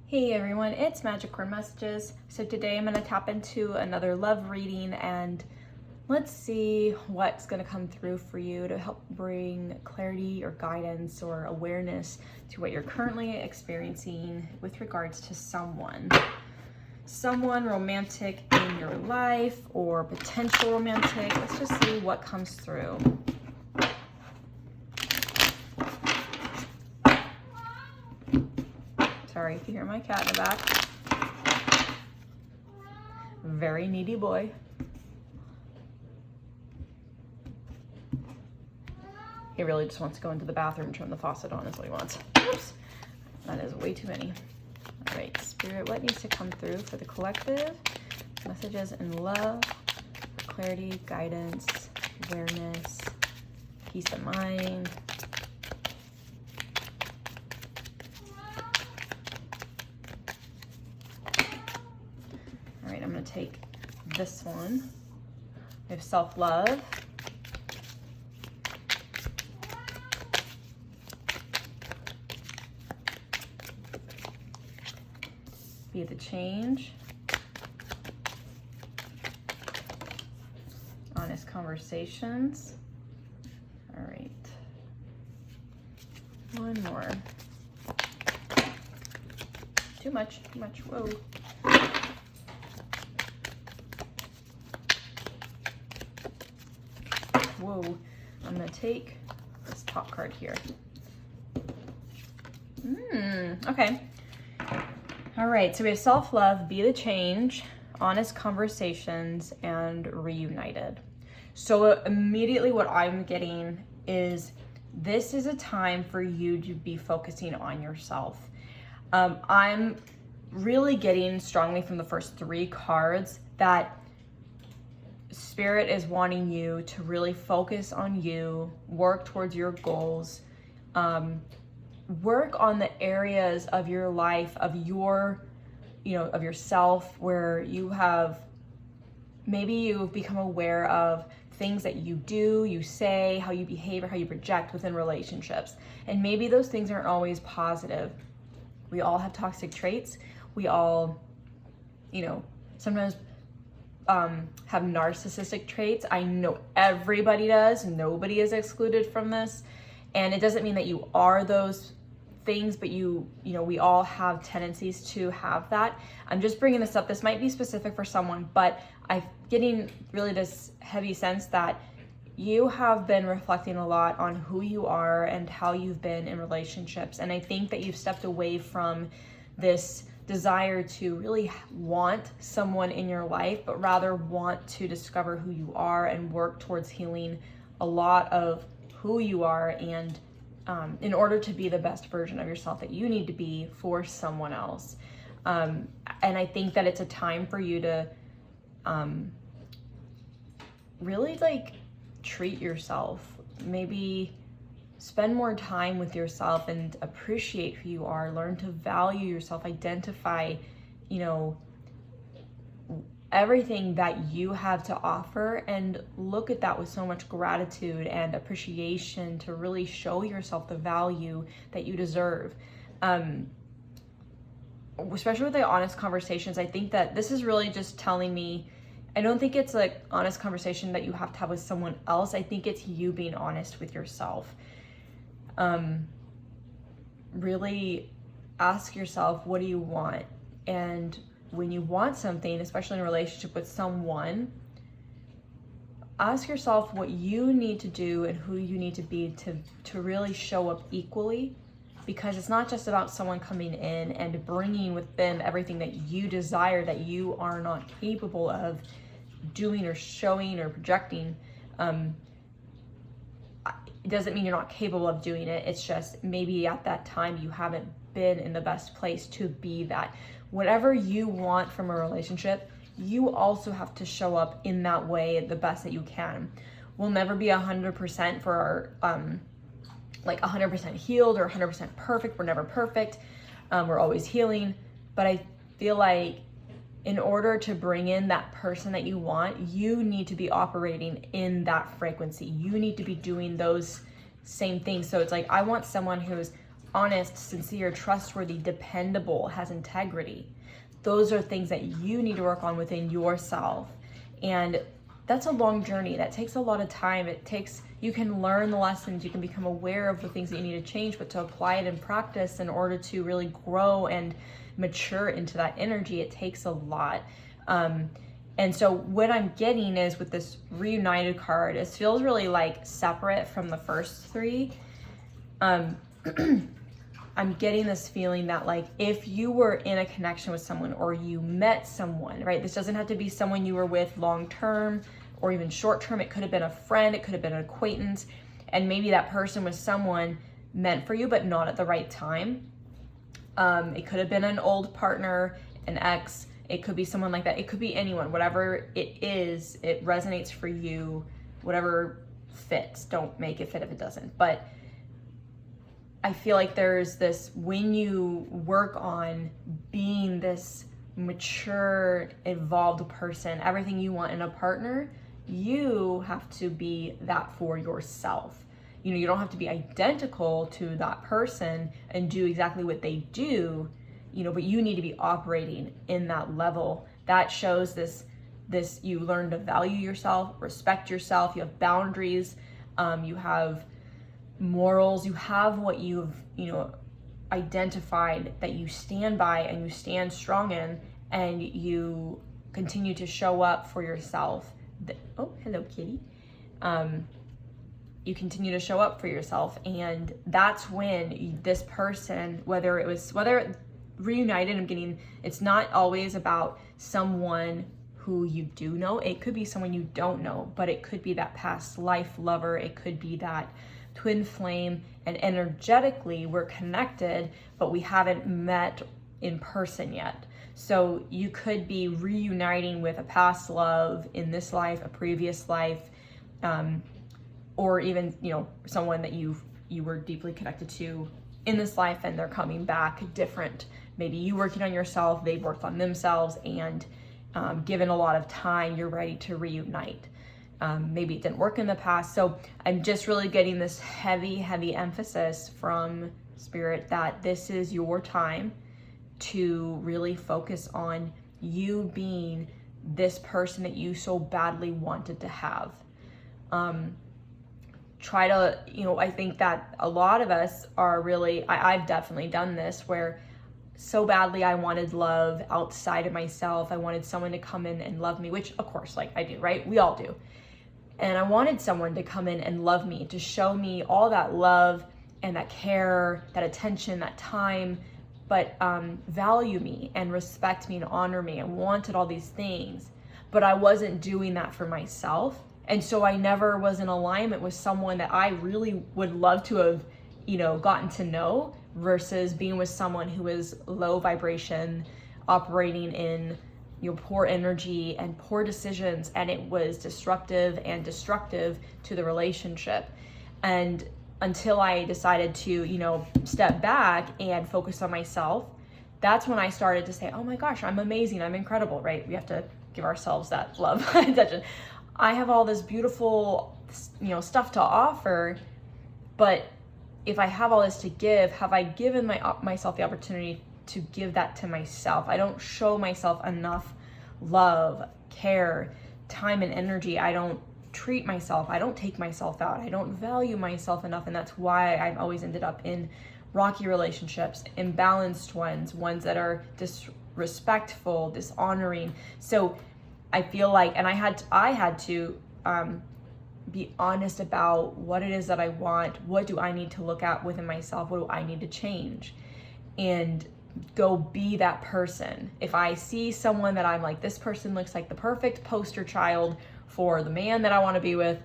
Hey everyone, it's Madgicorn Messages. So today I'm going to tap into another love reading and let's see what's going to come through for you to help bring clarity or guidance or awareness to what you're currently experiencing with regards to someone romantic in your life or potential romantic. Let's just see what comes through. Sorry if you hear my cat in the back. Very needy boy. He really just wants to go into the bathroom and turn the faucet on is what he wants. Oops, that is way too many. All right, Spirit, what needs to come through for the collective? Messages in love, clarity, guidance, awareness, peace of mind. All right, I'm going to take this one. We have self-love. Be the change. Honest conversations. All right. One more. Too much, whoa. Whoa, I'm gonna take this top card here. Okay. All right, so we have self-love, be the change, honest conversations, and reunited. So immediately what I'm getting is this is a time for you to be focusing on yourself. I'm really getting strongly from the first three cards that Spirit is wanting you to really focus on you, work towards your goals, work on the areas of your life, of your, of yourself where you have, maybe you've become aware of things that you do, you say, how you behave, or how you project within relationships. And maybe those things aren't always positive. We all have toxic traits. We all, sometimes have narcissistic traits. I know everybody does. Nobody is excluded from this. And it doesn't mean that you are those things, but we all have tendencies to have that. I'm just bringing this up. This might be specific for someone, but I'm getting really this heavy sense that you have been reflecting a lot on who you are and how you've been in relationships. And I think that you've stepped away from this desire to really want someone in your life, but rather want to discover who you are and work towards healing a lot of who you are, and in order to be the best version of yourself that you need to be for someone else. And I think that it's a time for you to really treat yourself, maybe spend more time with yourself and appreciate who you are, learn to value yourself, identify, everything that you have to offer, and look at that with so much gratitude and appreciation to really show yourself the value that you deserve. Especially with the honest conversations, I think that this is really just telling me, I don't think it's like honest conversation that you have to have with someone else. I think it's you being honest with yourself. Really ask yourself, what do you want? And when you want something, especially in a relationship with someone, ask yourself what you need to do and who you need to be to really show up equally, because it's not just about someone coming in and bringing with them everything that you desire that you are not capable of doing or showing or projecting. It doesn't mean you're not capable of doing it. It's just maybe at that time you haven't been in the best place to be that. Whatever you want from a relationship, you also have to show up in that way the best that you can. We'll never be 100% for our, 100% healed or 100% perfect. We're never perfect. We're always healing. But I feel like in order to bring in that person that you want, you need to be operating in that frequency. You need to be doing those same things. So it's like, I want someone who's honest, sincere, trustworthy, dependable, has integrity. Those are things that you need to work on within yourself. And that's a long journey. That takes a lot of time. You can learn the lessons, you can become aware of the things that you need to change, but to apply it in practice in order to really grow and mature into that energy, it takes a lot. And so what I'm getting is with this Reunited card, it feels really like separate from the first three. I'm getting this feeling that like if you were in a connection with someone or you met someone, right? This doesn't have to be someone you were with long term or even short term. It could have been a friend, it could have been an acquaintance, and maybe that person was someone meant for you but not at the right time. It could have been an old partner, an ex. It could be someone like that. It could be anyone. Whatever it is, it resonates for you. Whatever fits. Don't make it fit if it doesn't. But I feel like there's this, when you work on being this mature, evolved person, everything you want in a partner, you have to be that for yourself. You know, you don't have to be identical to that person and do exactly what they do, you know, but you need to be operating in that level. That shows this you learn to value yourself, respect yourself, you have boundaries, you have morals, you have what you've, you know, identified that you stand by and you stand strong in, and you continue to show up for yourself. Oh, hello, kitty. You continue to show up for yourself, and that's when this person, whether Reunited, I'm getting, it's not always about someone who you do know. It could be someone you don't know, but it could be that past life lover. It could be that twin flame, and energetically we're connected, but we haven't met in person yet. So you could be reuniting with a past love in this life, a previous life, or even, you know, someone that you were deeply connected to in this life, and they're coming back different. Maybe you working on yourself, they've worked on themselves, and given a lot of time, you're ready to reunite. Maybe it didn't work in the past. So I'm just really getting this heavy emphasis from Spirit that this is your time to really focus on you being this person that you so badly wanted to have. Try to, you know, I think that a lot of us are really, I've definitely done this, where so badly I wanted love outside of myself. I wanted someone to come in and love me, which of course, like I do, right? We all do. And I wanted someone to come in and love me, to show me all that love and that care, that attention, that time, but value me and respect me and honor me. I wanted all these things, but I wasn't doing that for myself. And so I never was in alignment with someone that I really would love to have, you know, gotten to know, versus being with someone who is low vibration, operating in, you know, poor energy and poor decisions, and it was disruptive and destructive to the relationship. And until I decided to, you know, step back and focus on myself, that's when I started to say, oh my gosh, I'm amazing, I'm incredible, right? We have to give ourselves that love attention. I have all this beautiful, you know, stuff to offer, but if I have all this to give, have I given myself the opportunity to give that to myself? I don't show myself enough love, care, time, and energy. I don't treat myself. I don't take myself out. I don't value myself enough, and that's why I've always ended up in rocky relationships, imbalanced ones that are disrespectful, dishonoring. So I feel like, and I had to be honest about what it is that I want. What do I need to look at within myself? What do I need to change? And go be that person. If I see someone that I'm like, this person looks like the perfect poster child for the man that I want to be with,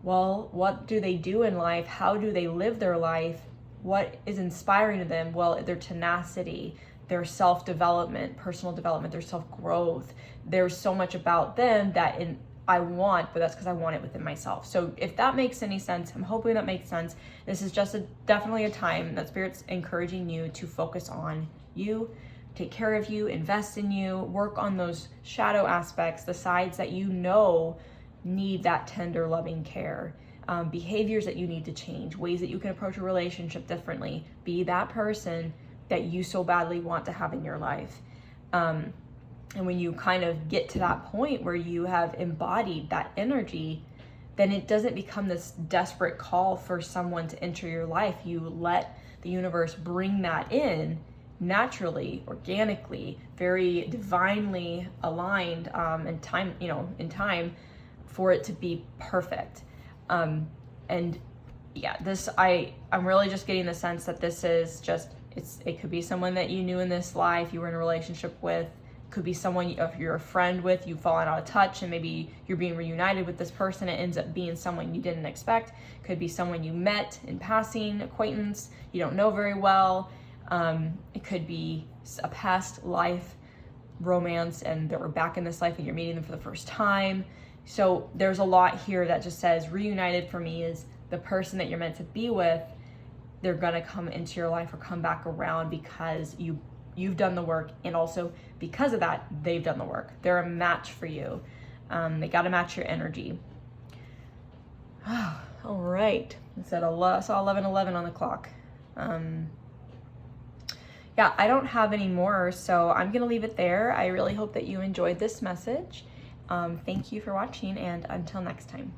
well, what do they do in life? How do they live their life? What is inspiring to them? Well, their tenacity, their self-development, personal development, their self-growth. There's so much about them that I want, but that's because I want it within myself. So if that makes any sense, I'm hoping that makes sense. This is just definitely a time that Spirit's encouraging you to focus on you, take care of you, invest in you, work on those shadow aspects, the sides that you know need that tender, loving care. behaviors that you need to change, ways that you can approach a relationship differently. Be that person that you so badly want to have in your life. And when you kind of get to that point where you have embodied that energy, then it doesn't become this desperate call for someone to enter your life. You let the universe bring that in naturally, organically, very divinely aligned in time, in time for it to be perfect. And yeah, I'm really just getting the sense that this is just, it could be someone that you knew in this life, you were in a relationship with, could be someone, if you're a friend with, you've fallen out of touch and maybe you're being reunited with this person. It ends up being someone you didn't expect. Could be someone you met in passing, acquaintance, you don't know very well. It could be a past life romance and they were back in this life and you're meeting them for the first time. So there's a lot here that just says reunited for me is the person that you're meant to be with. They're gonna come into your life or come back around because you've done the work, and also because of that, they've done the work. They're a match for you. They gotta match your energy. All right, I said I saw 11:11 on the clock. Yeah, I don't have any more, so I'm gonna leave it there. I really hope that you enjoyed this message. Thank you for watching, and until next time.